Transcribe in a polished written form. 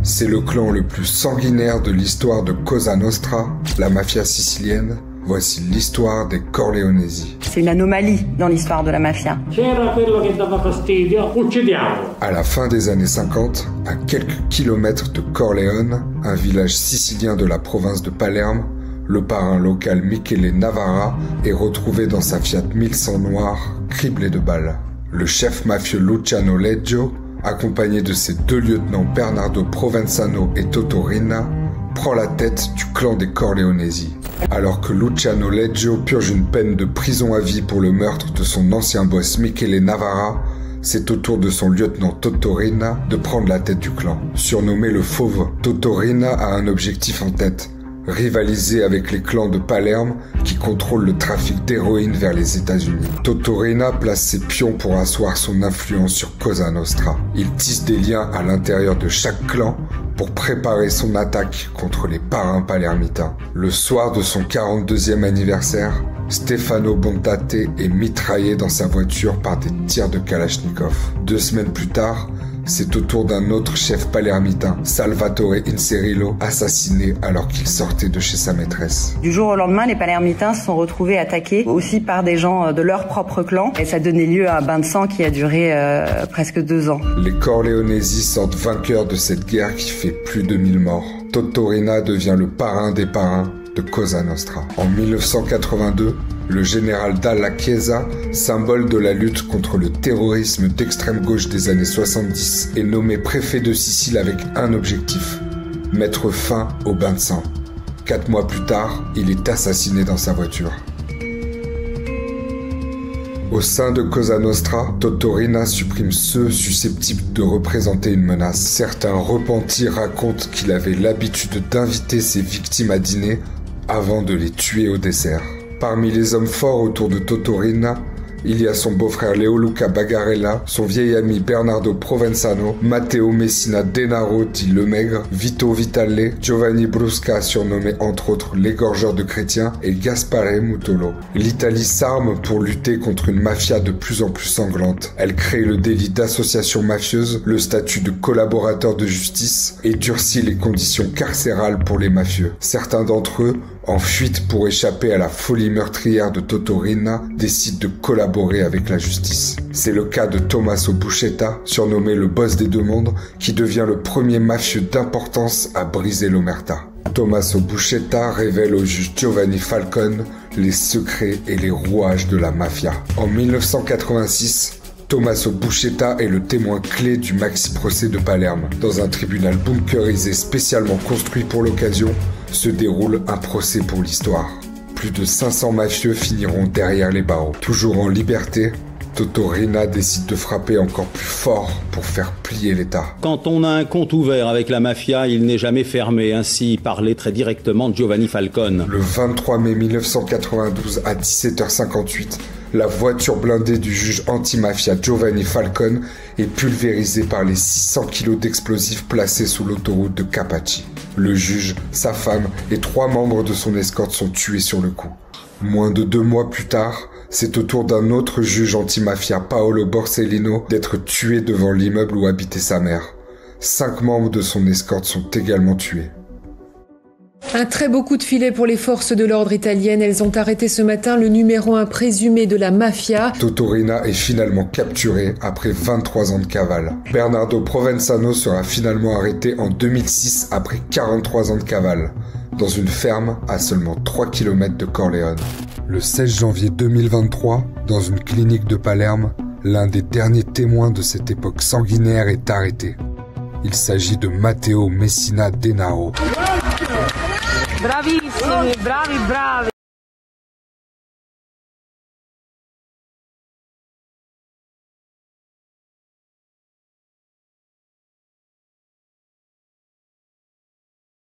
C'est le clan le plus sanguinaire de l'histoire de Cosa Nostra, la mafia sicilienne. Voici l'histoire des Corleonesi. C'est une anomalie dans l'histoire de la mafia. À la fin des années 50, à quelques kilomètres de Corleone, un village sicilien de la province de Palerme, le parrain local Michele Navarra est retrouvé dans sa Fiat 1100 noire, criblée de balles. Le chef mafieux Luciano Leggio, accompagné de ses deux lieutenants Bernardo Provenzano et Toto Riina, prend la tête du clan des Corleonesi. Alors que Luciano Leggio purge une peine de prison à vie pour le meurtre de son ancien boss Michele Navarra, c'est au tour de son lieutenant Toto Riina de prendre la tête du clan. Surnommé le Fauve, Toto Riina a un objectif en tête: rivaliser avec les clans de Palerme qui contrôlent le trafic d'héroïne vers les États-Unis. Toto Riina place ses pions pour asseoir son influence sur Cosa Nostra. Il tisse des liens à l'intérieur de chaque clan pour préparer son attaque contre les parrains palermitains. Le soir de son 42e anniversaire, Stefano Bontate est mitraillé dans sa voiture par des tirs de Kalachnikov. 2 semaines plus tard, c'est au tour d'un autre chef palermitain, Salvatore Incerillo, assassiné alors qu'il sortait de chez sa maîtresse. Du jour au lendemain, les palermitains se sont retrouvés attaqués aussi par des gens de leur propre clan. Et ça donnait lieu à un bain de sang qui a duré presque 2 ans. Les Corleonesi sortent vainqueurs de cette guerre qui fait plus de 1000 morts. Toto Riina devient le parrain des parrains de Cosa Nostra. En 1982, le général Dalla Chiesa, symbole de la lutte contre le terrorisme d'extrême gauche des années 70, est nommé préfet de Sicile avec un objectif: mettre fin au bain de sang. 4 mois plus tard, il est assassiné dans sa voiture. Au sein de Cosa Nostra, Toto Riina supprime ceux susceptibles de représenter une menace. Certains repentis racontent qu'il avait l'habitude d'inviter ses victimes à dîner avant de les tuer au dessert. Parmi les hommes forts autour de Toto Riina, il y a son beau-frère Leoluca Bagarella, son vieil ami Bernardo Provenzano, Matteo Messina Denaro dit Le Maigre, Vito Vitale, Giovanni Brusca surnommé entre autres l'égorgeur de chrétiens et Gaspare Mutolo. L'Italie s'arme pour lutter contre une mafia de plus en plus sanglante. Elle crée le délit d'association mafieuse, le statut de collaborateur de justice et durcit les conditions carcérales pour les mafieux. Certains d'entre eux, en fuite pour échapper à la folie meurtrière de Toto Riina, décident de collaborer avec la justice. C'est le cas de Tommaso Buscetta, surnommé le boss des deux mondes, qui devient le premier mafieux d'importance à briser l'omerta. Tommaso Buscetta révèle au juge Giovanni Falcone les secrets et les rouages de la mafia. En 1986, Tommaso Buscetta est le témoin clé du maxi-procès de Palerme. Dans un tribunal bunkerisé spécialement construit pour l'occasion, se déroule un procès pour l'histoire. Plus de 500 mafieux finiront derrière les barreaux. Toujours en liberté, Toto Riina décide de frapper encore plus fort pour faire plier l'État. Quand on a un compte ouvert avec la mafia, il n'est jamais fermé. Ainsi parlait très directement Giovanni Falcone. Le 23 mai 1992 à 17h58, la voiture blindée du juge anti-mafia Giovanni Falcone est pulvérisée par les 600 kilos d'explosifs placés sous l'autoroute de Capaci. Le juge, sa femme et 3 membres de son escorte sont tués sur le coup. Moins de 2 mois plus tard, c'est au tour d'un autre juge anti-mafia, Paolo Borsellino, d'être tué devant l'immeuble où habitait sa mère. 5 membres de son escorte sont également tués. Un très beau coup de filet pour les forces de l'ordre italiennes. Elles ont arrêté ce matin le numéro 1 présumé de la mafia. Toto Riina est finalement capturé après 23 ans de cavale. Bernardo Provenzano sera finalement arrêté en 2006 après 43 ans de cavale, dans une ferme à seulement 3 km de Corleone. Le 16 janvier 2023, dans une clinique de Palerme, l'un des derniers témoins de cette époque sanguinaire est arrêté. Il s'agit de Matteo Messina Denaro. Bravissimi, bravi.